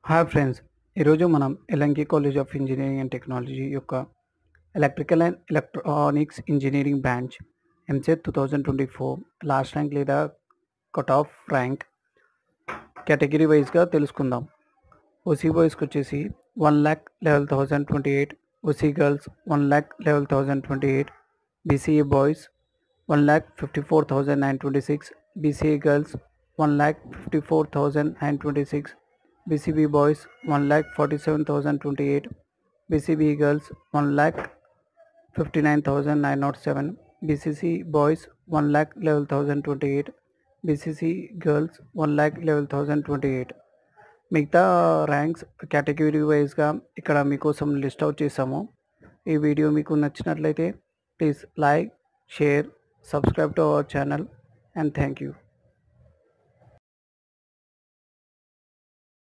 Hi friends, ఈరోజు మనం LNK college of engineering and technology యొక్క electrical and electronics engineering branch EAMCET 2024 last rank లేదా cut off rank category వైజ్గా తెలుసుకుందాం. OC బాయ్స్కి వచ్చేసి 1,11,028, OC girls 1,11,028, BCA boys 1,54,926, BCA girls 1,54,926, BCB boys 1,47,028, BCB girls 1,59,907, BCC boys 1,11,028, BCC girls 1,11,028. మిగతా ranks category వైజ్గా ఇక్కడ మీకోసం లిస్ట్ అవుట్ చేసాము. ఈ వీడియో మీకు నచ్చినట్లయితే please like, share, subscribe to our channel, and thank you.